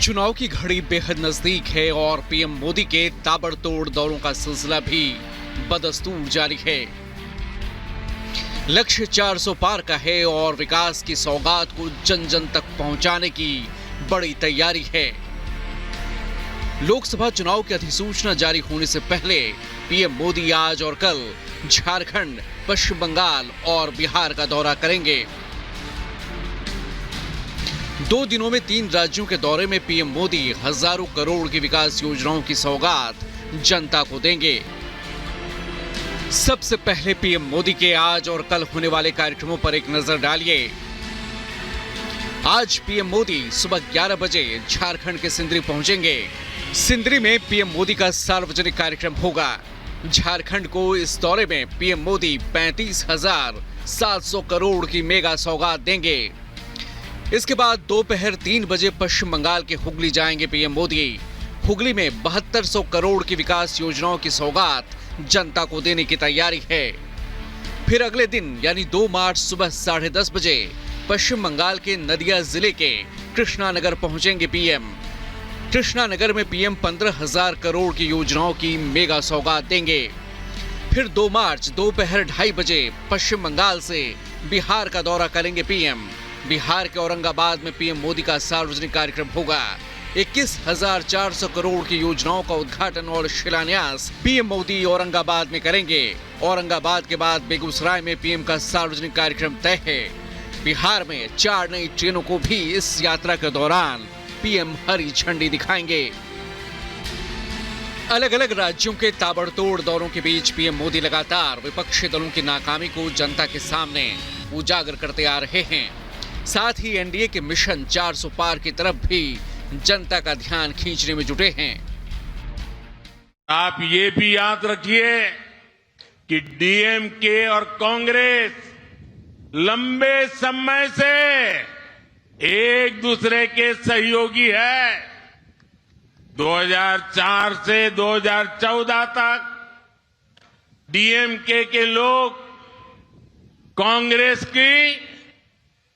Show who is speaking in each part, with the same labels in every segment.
Speaker 1: चुनाव की घड़ी बेहद नजदीक है और पीएम मोदी के ताबड़तोड़ दौरों का सिलसिला भी बदस्तूर जारी है। लक्ष्य 400 पार का है और विकास की सौगात को जन जन तक पहुंचाने की बड़ी तैयारी है। लोकसभा चुनाव की अधिसूचना जारी होने से पहले पीएम मोदी आज और कल झारखंड, पश्चिम बंगाल और बिहार का दौरा करेंगे। 2 दिनों में 3 राज्यों के दौरे में पीएम मोदी हजारों करोड़ की विकास योजनाओं की सौगात जनता को देंगे। सबसे पहले पीएम मोदी के आज और कल होने वाले कार्यक्रमों पर एक नजर डालिए। आज पीएम मोदी सुबह 11 बजे झारखंड के सिंदरी पहुंचेंगे। सिंदरी में पीएम मोदी का सार्वजनिक कार्यक्रम होगा। झारखंड को इस दौरे में पीएम मोदी 35,700 करोड़ की मेगा सौगात देंगे। इसके बाद दोपहर 3 बजे पश्चिम बंगाल के हुगली जाएंगे पीएम मोदी। हुगली में 7200 करोड़ की विकास योजनाओं की सौगात जनता को देने की तैयारी है। फिर अगले दिन यानी 2 मार्च सुबह 10:30 बजे पश्चिम बंगाल के नदिया जिले के कृष्णानगर पहुंचेंगे पीएम। कृष्णानगर में पीएम 15,000 करोड़ की योजनाओं की मेगा सौगात देंगे। फिर 2 मार्च दोपहर 2:30 बजे पश्चिम बंगाल से बिहार का दौरा करेंगे पीएम। बिहार के औरंगाबाद में पीएम मोदी का सार्वजनिक कार्यक्रम होगा। 21,400 करोड़ की योजनाओं का उद्घाटन और शिलान्यास पीएम मोदी औरंगाबाद में करेंगे। औरंगाबाद के बाद बेगूसराय में पीएम का सार्वजनिक कार्यक्रम तय है। बिहार में 4 नई ट्रेनों को भी इस यात्रा के दौरान पीएम हरी झंडी दिखाएंगे। अलग अलग राज्यों के ताबड़तोड़ दौरों के बीच पीएम मोदी लगातार विपक्षी दलों की नाकामी को जनता के सामने उजागर करते आ रहे हैं। साथ ही एनडीए के मिशन 400 पार की तरफ भी जनता का ध्यान खींचने में जुटे हैं।
Speaker 2: आप ये भी याद रखिए कि डीएमके और कांग्रेस लंबे समय से एक दूसरे के सहयोगी है। 2004 से 2014 तक डीएमके के लोग कांग्रेस की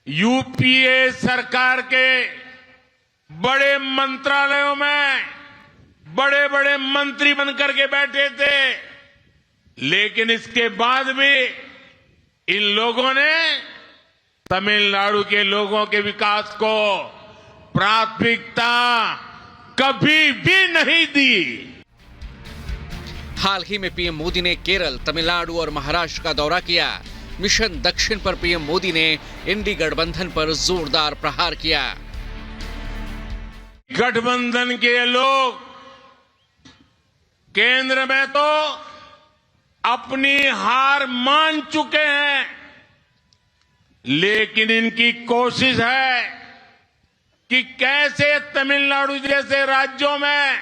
Speaker 2: यूपीए सरकार के बड़े मंत्रालयों में बड़े बड़े मंत्री बनकर के बैठे थे, लेकिन इसके बाद भी इन लोगों ने तमिलनाडु के लोगों के विकास को प्राथमिकता कभी भी नहीं दी।
Speaker 1: हाल ही में पीएम मोदी ने केरल, तमिलनाडु और महाराष्ट्र का दौरा किया। मिशन दक्षिण पर पीएम मोदी ने इंडी गठबंधन पर जोरदार प्रहार किया।
Speaker 2: गठबंधन के लोग केंद्र में तो अपनी हार मान चुके हैं, लेकिन इनकी कोशिश है कि कैसे तमिलनाडु जैसे राज्यों में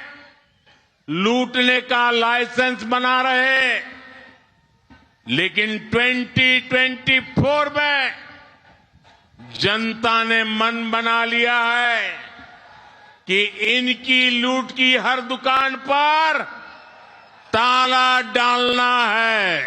Speaker 2: लूटने का लाइसेंस बना रहे। लेकिन 2024 में जनता ने मन बना लिया है कि इनकी लूट की हर दुकान पर ताला डालना है।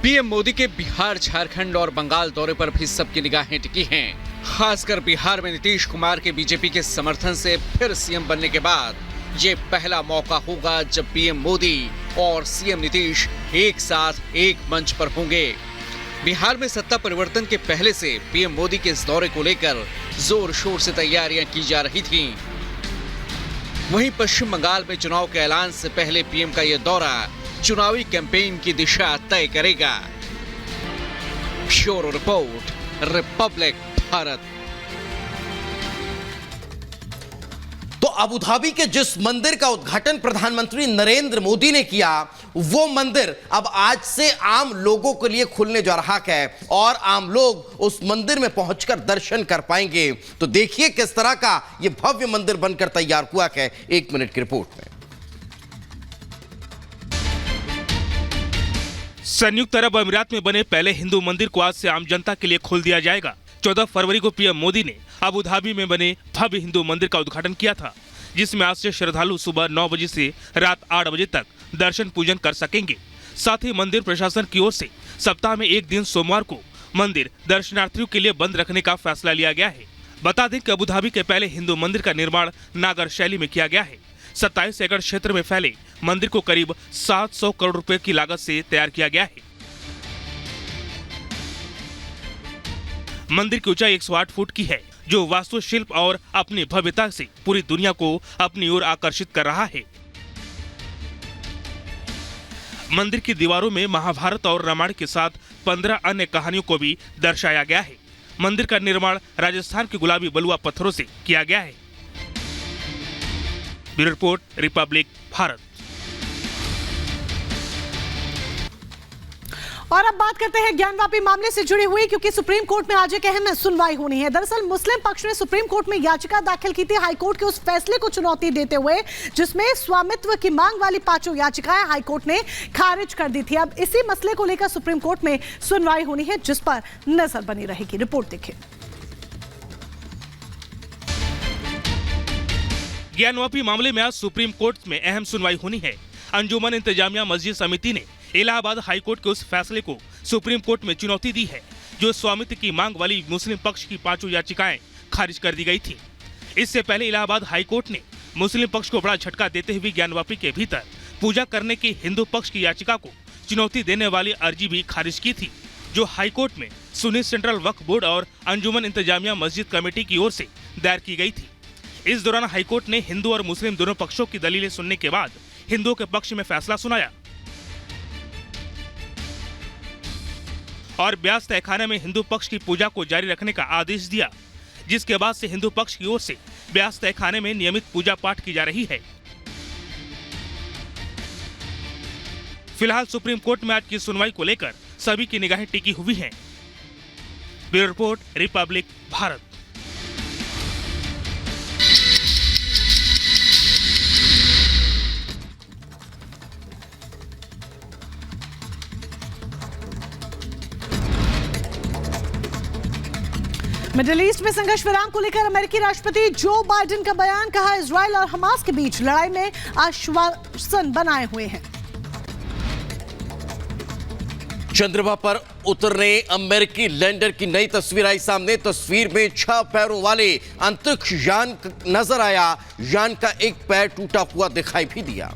Speaker 1: पीएम मोदी के बिहार, झारखंड और बंगाल दौरे पर भी सबकी निगाहें टिकी हैं। खासकर बिहार में नीतीश कुमार के बीजेपी के समर्थन से फिर सीएम बनने के बाद ये पहला मौका होगा जब पीएम मोदी और सीएम नीतीश एक साथ एक मंच पर होंगे। बिहार में सत्ता परिवर्तन के पहले से पीएम मोदी के इस दौरे को लेकर जोर शोर से तैयारियां की जा रही थीं। वहीं पश्चिम बंगाल में चुनाव के ऐलान से पहले पीएम का यह दौरा चुनावी कैंपेन की दिशा तय करेगा। Bureau report, Republic Bharat.
Speaker 3: तो अबू धाबी के जिस मंदिर का उद्घाटन प्रधानमंत्री नरेंद्र मोदी ने किया, वो मंदिर अब आज से आम लोगों के लिए खुलने जा रहा है और आम लोग उस मंदिर में पहुंचकर दर्शन कर पाएंगे। तो देखिए किस तरह का ये भव्य मंदिर बनकर तैयार हुआ है 1 मिनट की रिपोर्ट में।
Speaker 4: संयुक्त अरब अमीरात में बने पहले हिंदू मंदिर को आज से आम जनता के लिए खोल दिया जाएगा। 14 फरवरी को पीएम मोदी ने अबू धाबी में बने भव्य हिंदू मंदिर का उद्घाटन किया था, जिसमें आज से श्रद्धालु सुबह 9 बजे से रात 8 बजे तक दर्शन पूजन कर सकेंगे। साथ ही मंदिर प्रशासन की ओर से सप्ताह में एक दिन सोमवार को मंदिर दर्शनार्थियों के लिए बंद रखने का फैसला लिया गया है। बता दें कि अबुधाबी के पहले हिंदू मंदिर का निर्माण नागर शैली में किया गया है। 27 एकड़ क्षेत्र में फैले मंदिर को करीब 700 करोड़ रुपए की लागत से तैयार किया गया है। मंदिर की ऊंचाई 108 फुट की है, जो वास्तुशिल्प और अपनी भव्यता से पूरी दुनिया को अपनी ओर आकर्षित कर रहा है। मंदिर की दीवारों में महाभारत और रामायण के साथ 15 अन्य कहानियों को भी दर्शाया गया है। मंदिर का निर्माण राजस्थान के गुलाबी बलुआ पत्थरों से किया गया है। Bureau report, Republic Bharat.
Speaker 5: और अब बात करते हैं ज्ञानवापी मामले से जुड़ी हुई, क्योंकि सुप्रीम कोर्ट में आज एक अहम सुनवाई होनी है। दरअसल मुस्लिम पक्ष ने सुप्रीम कोर्ट में याचिका दाखिल की थी हाईकोर्ट के उस फैसले को चुनौती देते हुए जिसमें स्वामित्व की मांग वाली 5 याचिकाएं हाईकोर्ट ने खारिज कर दी थी। अब इसी मसले को लेकर सुप्रीम कोर्ट में सुनवाई होनी है, जिस पर नजर बनी रहेगी। रिपोर्ट देखिए।
Speaker 4: ज्ञानवापी मामले में आज सुप्रीम कोर्ट में अहम सुनवाई होनी है। अंजुमन इंतजामिया मस्जिद समिति ने इलाहाबाद हाईकोर्ट के उस फैसले को सुप्रीम कोर्ट में चुनौती दी है जो स्वामित्व की मांग वाली मुस्लिम पक्ष की 5 याचिकाएं खारिज कर दी गई थी। इससे पहले इलाहाबाद हाईकोर्ट ने मुस्लिम पक्ष को बड़ा झटका देते हुए ज्ञानवापी के भीतर पूजा करने की हिंदू पक्ष की याचिका को चुनौती देने वाली अर्जी भी खारिज की थी, जो हाईकोर्ट में सुन्नी सेंट्रल वक्फ बोर्ड और अंजुमन इंतजामिया मस्जिद कमेटी की ओर से दायर की गई थी। इस दौरान हाईकोर्ट ने हिंदू और मुस्लिम दोनों पक्षों की दलीलें सुनने के बाद हिंदुओं के पक्ष में फैसला सुनाया और ब्यास तहखाने में हिंदू पक्ष की पूजा को जारी रखने का आदेश दिया, जिसके बाद से हिंदू पक्ष की ओर से ब्यास तहखाने में नियमित पूजा पाठ की जा रही है। फिलहाल सुप्रीम कोर्ट में आज की सुनवाई को लेकर सभी की निगाहें टिकी हुई हैं। Bureau report, Republic Bharat.
Speaker 5: Middle east में संघर्ष विराम को लेकर अमेरिकी राष्ट्रपति जो बाइडेन का बयान, कहा इजरायल और हमास के बीच लड़ाई में आश्वासन बनाए हुए हैं।
Speaker 3: चंद्रमा पर उतरने अमेरिकी लैंडर की नई तस्वीर आई सामने। तस्वीर में 6 पैरों वाले अंतरिक्ष यान नजर आया। यान का एक पैर टूटा हुआ दिखाई भी दिया।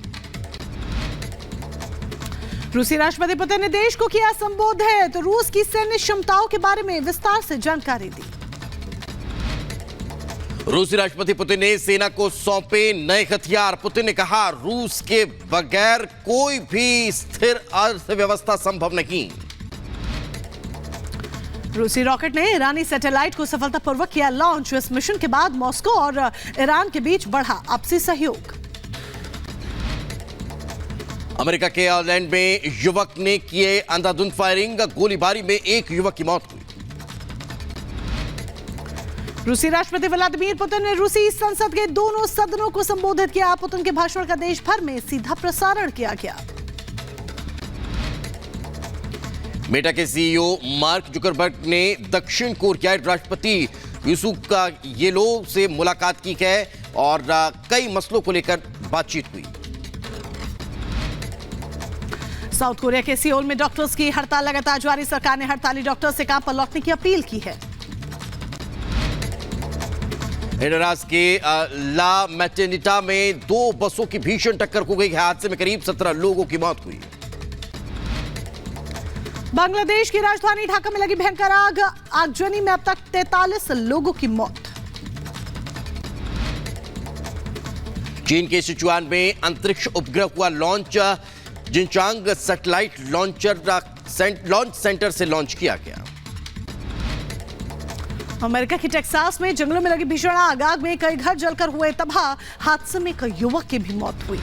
Speaker 5: रूसी राष्ट्रपति पुतिन ने देश को किया संबोधित, रूस की सैन्य क्षमताओं के बारे में विस्तार से जानकारी दी।
Speaker 3: रूसी राष्ट्रपति पुतिन ने सेना को सौंपे नए हथियार। पुतिन ने कहा, रूस के बगैर कोई भी स्थिर अर्थव्यवस्था संभव नहीं।
Speaker 5: रूसी रॉकेट ने ईरानी सैटेलाइट को सफलतापूर्वक किया लॉन्च। इस मिशन के बाद मॉस्को और ईरान के बीच बढ़ा आपसी सहयोग।
Speaker 3: अमेरिका के ऑरलैंड में युवक ने किए अंधाधुंध फायरिंग। गोलीबारी में एक युवक की मौत हुई।
Speaker 5: रूसी राष्ट्रपति व्लादिमीर पुतिन ने रूसी संसद के दोनों सदनों को संबोधित किया। पुतिन के भाषण का देश भर में सीधा प्रसारण किया गया।
Speaker 3: मेटा के सीईओ मार्क जुकरबर्ग ने दक्षिण कोरियाई राष्ट्रपति यूसुफ येलो से मुलाकात की है और कई मसलों को लेकर बातचीत हुई।
Speaker 5: साउथ कोरिया के सियोल में डॉक्टर्स की हड़ताल लगातार जारी। सरकार ने हड़ताली डॉक्टर्स से काम पर लौटने की अपील की है।
Speaker 3: हेडरास के ला मैटेनिटा में 2 बसों की भीषण टक्कर हो गई। हादसे में करीब 17 लोगों की मौत हुई।
Speaker 5: बांग्लादेश की राजधानी ढाका में लगी भयंकर आग। आगजनी में अब तक 43 लोगों की मौत।
Speaker 3: चीन के सिचुआन में अंतरिक्ष उपग्रह हुआ लॉन्च। जिनचांग सैटेलाइट लॉन्च सेंटर से लॉन्च किया गया।
Speaker 5: अमेरिका की टेक्सास में जंगलों में लगी भीषण आग। आग में कई घर जलकर हुए तबाह। हादसे में कई युवक की भी मौत हुई।